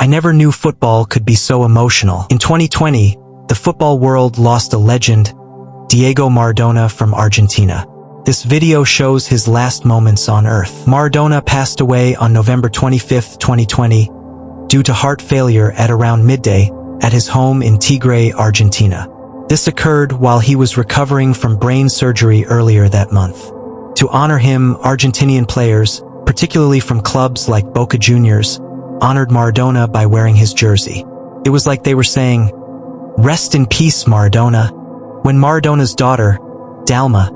I never knew football could be so emotional. In 2020, the football world lost a legend, Diego Maradona from Argentina. This video shows his last moments on Earth. Maradona passed away on November 25, 2020, due to heart failure at around midday at his home in Tigre, Argentina. This occurred while he was recovering from brain surgery earlier that month. To honor him, Argentinian players, particularly from clubs like Boca Juniors, honored Maradona by wearing his jersey. It was like they were saying, "Rest in peace, Maradona." When Maradona's daughter, Dalma,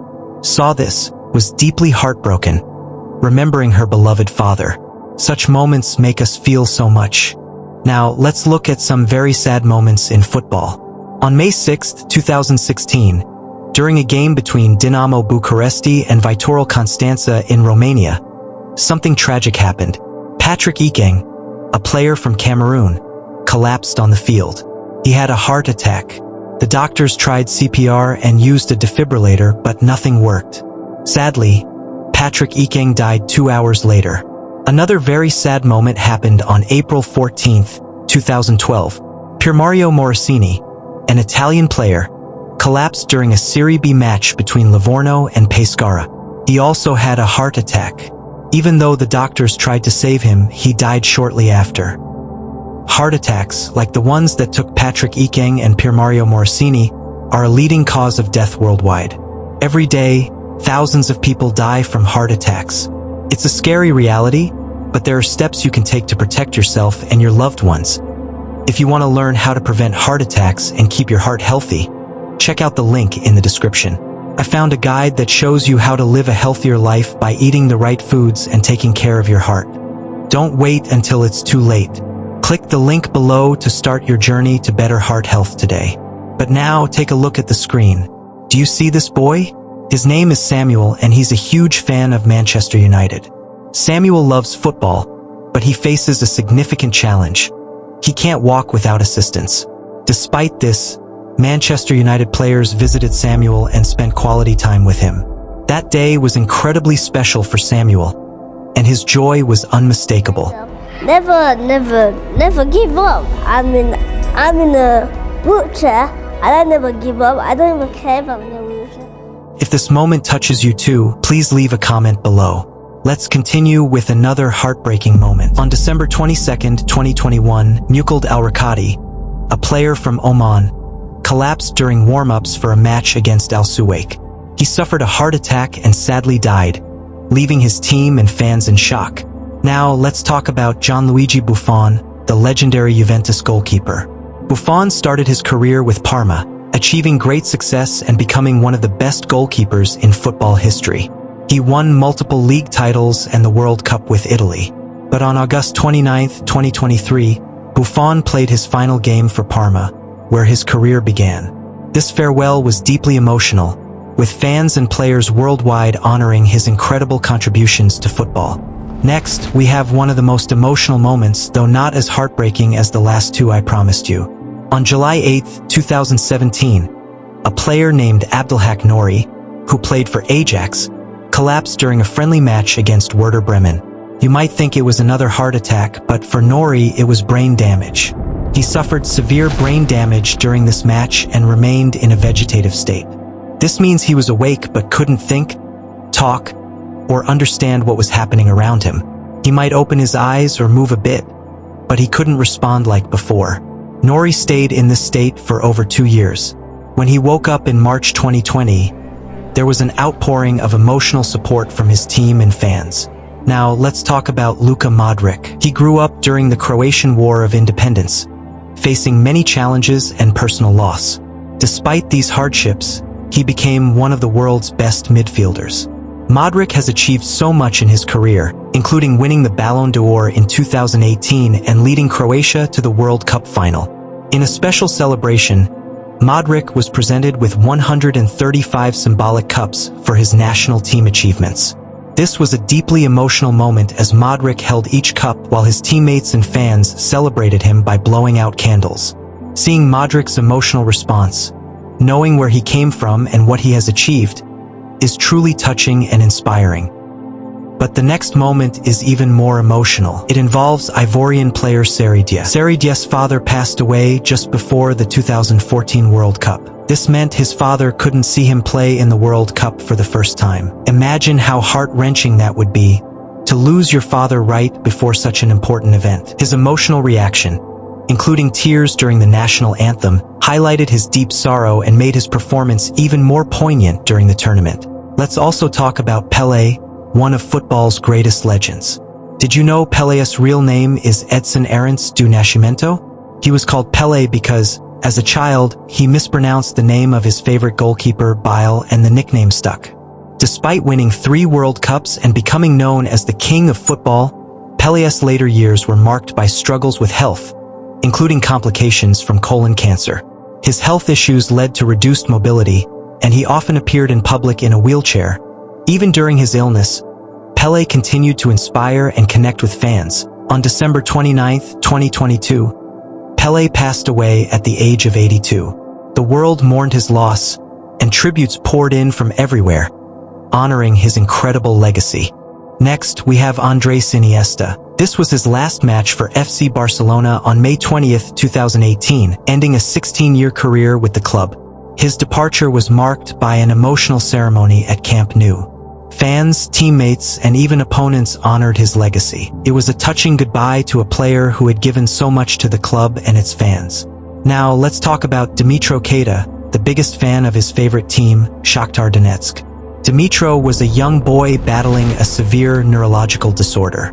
saw this, was deeply heartbroken, remembering her beloved father. Such moments make us feel so much. Now, let's look at some very sad moments in football. On May 6, 2016, during a game between Dinamo Bucuresti and Viitorul Constanța in Romania, something tragic happened. Patrick Ekeng, a player from Cameroon, collapsed on the field. He had a heart attack. The doctors tried CPR and used a defibrillator, but nothing worked. Sadly, Patrick Ekeng died 2 hours later. Another very sad moment happened on April 14, 2012. Piermario Morosini, an Italian player, collapsed during a Serie B match between Livorno and Pescara. He also had a heart attack. Even though the doctors tried to save him, he died shortly after. Heart attacks, like the ones that took Patrick Ekeng and Piermario Morosini, are a leading cause of death worldwide. Every day, thousands of people die from heart attacks. It's a scary reality, but there are steps you can take to protect yourself and your loved ones. If you want to learn how to prevent heart attacks and keep your heart healthy, check out the link in the description. I found a guide that shows you how to live a healthier life by eating the right foods and taking care of your heart. Don't wait until it's too late. Click the link below to start your journey to better heart health today. But now, take a look at the screen. Do you see this boy? His name is Samuel, and he's a huge fan of Manchester United. Samuel loves football, but he faces a significant challenge. He can't walk without assistance. Despite this, Manchester United players visited Samuel and spent quality time with him. That day was incredibly special for Samuel, and his joy was unmistakable. Never give up. I'm in a wheelchair, and I never give up. I don't even care if I'm in a wheelchair. If this moment touches you too, please leave a comment below. Let's continue with another heartbreaking moment. On December 22, 2021, Muqald Al-Rakati, a player from Oman, collapsed during warm-ups for a match against Al Suwaik. He suffered a heart attack and sadly died, leaving his team and fans in shock. Now, let's talk about Gianluigi Buffon, the legendary Juventus goalkeeper. Buffon started his career with Parma, achieving great success and becoming one of the best goalkeepers in football history. He won multiple league titles and the World Cup with Italy. But on August 29, 2023, Buffon played his final game for Parma, where his career began. This farewell was deeply emotional, with fans and players worldwide honoring his incredible contributions to football. Next, we have one of the most emotional moments, though not as heartbreaking as the last two I promised you. On July 8, 2017, a player named Abdelhak Nouri, who played for Ajax, collapsed during a friendly match against Werder Bremen. You might think it was another heart attack, but for Nouri it was brain damage. He suffered severe brain damage during this match and remained in a vegetative state. This means he was awake but couldn't think, talk, or understand what was happening around him. He might open his eyes or move a bit, but he couldn't respond like before. Nouri stayed in this state for over 2 years. When he woke up in March 2020, there was an outpouring of emotional support from his team and fans. Now, let's talk about Luka Modric. He grew up during the Croatian War of Independence, facing many challenges and personal loss. Despite these hardships, he became one of the world's best midfielders. Modric has achieved so much in his career, including winning the Ballon d'Or in 2018 and leading Croatia to the World Cup final. In a special celebration, Modric was presented with 135 symbolic cups for his national team achievements. This was a deeply emotional moment as Modric held each cup while his teammates and fans celebrated him by blowing out candles. Seeing Modric's emotional response, knowing where he came from and what he has achieved, is truly touching and inspiring. But the next moment is even more emotional. It involves Ivorian player Seridia. Seridia's father passed away just before the 2014 World Cup. This meant his father couldn't see him play in the World Cup for the first time. Imagine how heart-wrenching that would be, to lose your father right before such an important event. His emotional reaction, including tears during the national anthem, highlighted his deep sorrow and made his performance even more poignant during the tournament. Let's also talk about Pelé, one of football's greatest legends. Did you know Pelé's real name is Edson Arantes do Nascimento? He was called Pelé because, as a child, he mispronounced the name of his favorite goalkeeper, Bile, and the nickname stuck. Despite winning 3 World Cups and becoming known as the king of football, Pelé's later years were marked by struggles with health, including complications from colon cancer. His health issues led to reduced mobility, and he often appeared in public in a wheelchair. Even during his illness, Pelé continued to inspire and connect with fans. On December 29, 2022, Pelé passed away at the age of 82. The world mourned his loss, and tributes poured in from everywhere, honoring his incredible legacy. Next, we have Andrés Iniesta. This was his last match for FC Barcelona on May 20, 2018, ending a 16-year career with the club. His departure was marked by an emotional ceremony at Camp Nou. Fans, teammates, and even opponents honored his legacy. It was a touching goodbye to a player who had given so much to the club and its fans. Now, let's talk about Dimitro Keita, the biggest fan of his favorite team, Shakhtar Donetsk. Dimitro was a young boy battling a severe neurological disorder.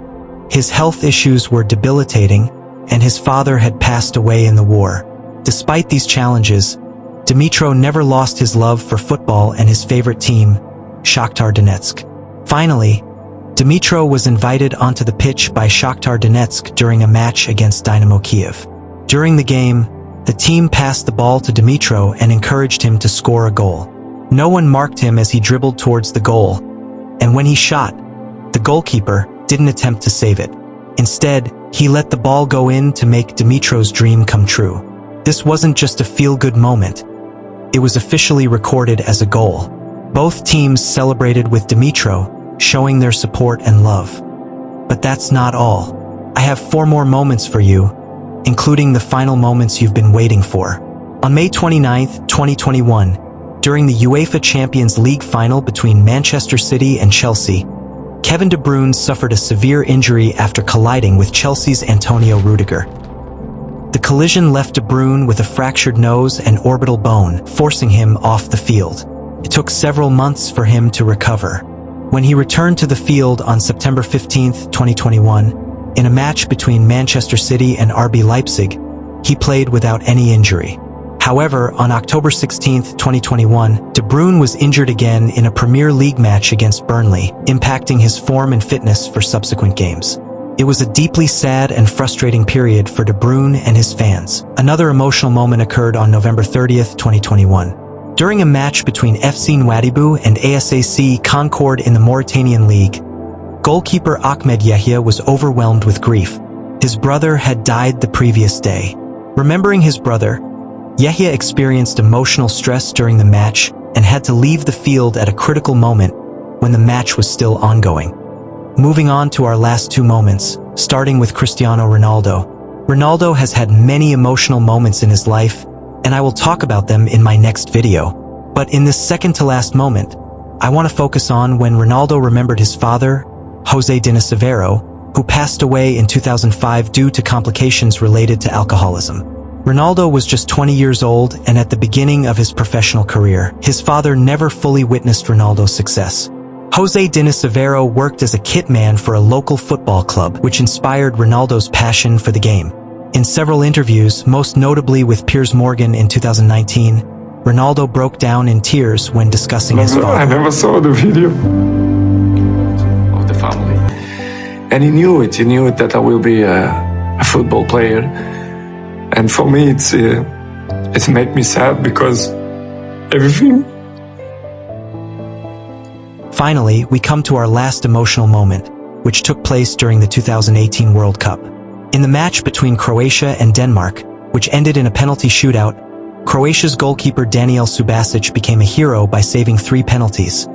His health issues were debilitating, and his father had passed away in the war. Despite these challenges, Dimitro never lost his love for football and his favorite team, Shakhtar Donetsk. Finally, Dimitro was invited onto the pitch by Shakhtar Donetsk during a match against Dynamo Kiev. During the game, the team passed the ball to Dimitro and encouraged him to score a goal. No one marked him as he dribbled towards the goal, and when he shot, the goalkeeper didn't attempt to save it. Instead, he let the ball go in to make Dimitro's dream come true. This wasn't just a feel-good moment. It was officially recorded as a goal. Both teams celebrated with Dimitro, showing their support and love. But that's not all. I have 4 more moments for you, including the final moments you've been waiting for. On May 29, 2021, during the UEFA Champions League final between Manchester City and Chelsea, Kevin De Bruyne suffered a severe injury after colliding with Chelsea's Antonio Rudiger. The collision left De Bruyne with a fractured nose and orbital bone, forcing him off the field. It took several months for him to recover. When he returned to the field on September 15, 2021, in a match between Manchester City and RB Leipzig, he played without any injury. However, on October 16, 2021, De Bruyne was injured again in a Premier League match against Burnley, impacting his form and fitness for subsequent games. It was a deeply sad and frustrating period for De Bruyne and his fans. Another emotional moment occurred on November 30, 2021. During a match between FC Nouadhibou and ASAC Concord in the Mauritanian League, goalkeeper Ahmed Yahya was overwhelmed with grief. His brother had died the previous day. Remembering his brother, Yahya experienced emotional stress during the match and had to leave the field at a critical moment when the match was still ongoing. Moving on to our last 2 moments, starting with Cristiano Ronaldo. Ronaldo has had many emotional moments in his life, and I will talk about them in my next video. But in this second to last moment, I want to focus on when Ronaldo remembered his father, José de Nascimento, who passed away in 2005 due to complications related to alcoholism. Ronaldo was just 20 years old and at the beginning of his professional career. His father never fully witnessed Ronaldo's success. José de Nascimento worked as a kit man for a local football club, which inspired Ronaldo's passion for the game. In several interviews, most notably with Piers Morgan in 2019, Ronaldo broke down in tears when discussing his father. I never saw the video of the family. And he knew it that I will be a football player. And for me, it's made me sad because everything. Finally, we come to our last emotional moment, which took place during the 2018 World Cup. In the match between Croatia and Denmark, which ended in a penalty shootout, Croatia's goalkeeper Daniel Subasic became a hero by saving 3 penalties.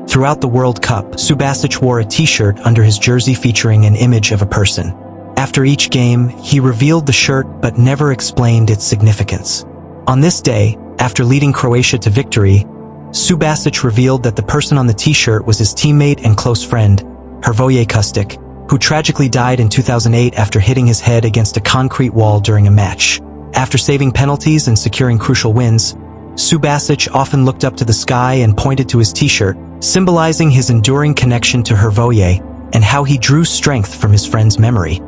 Throughout the World Cup, Subasic wore a t-shirt under his jersey featuring an image of a person. After each game, he revealed the shirt but never explained its significance. On this day, after leading Croatia to victory, Subasic revealed that the person on the t-shirt was his teammate and close friend, Hrvoje Kustic, who tragically died in 2008 after hitting his head against a concrete wall during a match. After saving penalties and securing crucial wins, Subasic often looked up to the sky and pointed to his t-shirt, symbolizing his enduring connection to Hrvoje and how he drew strength from his friend's memory.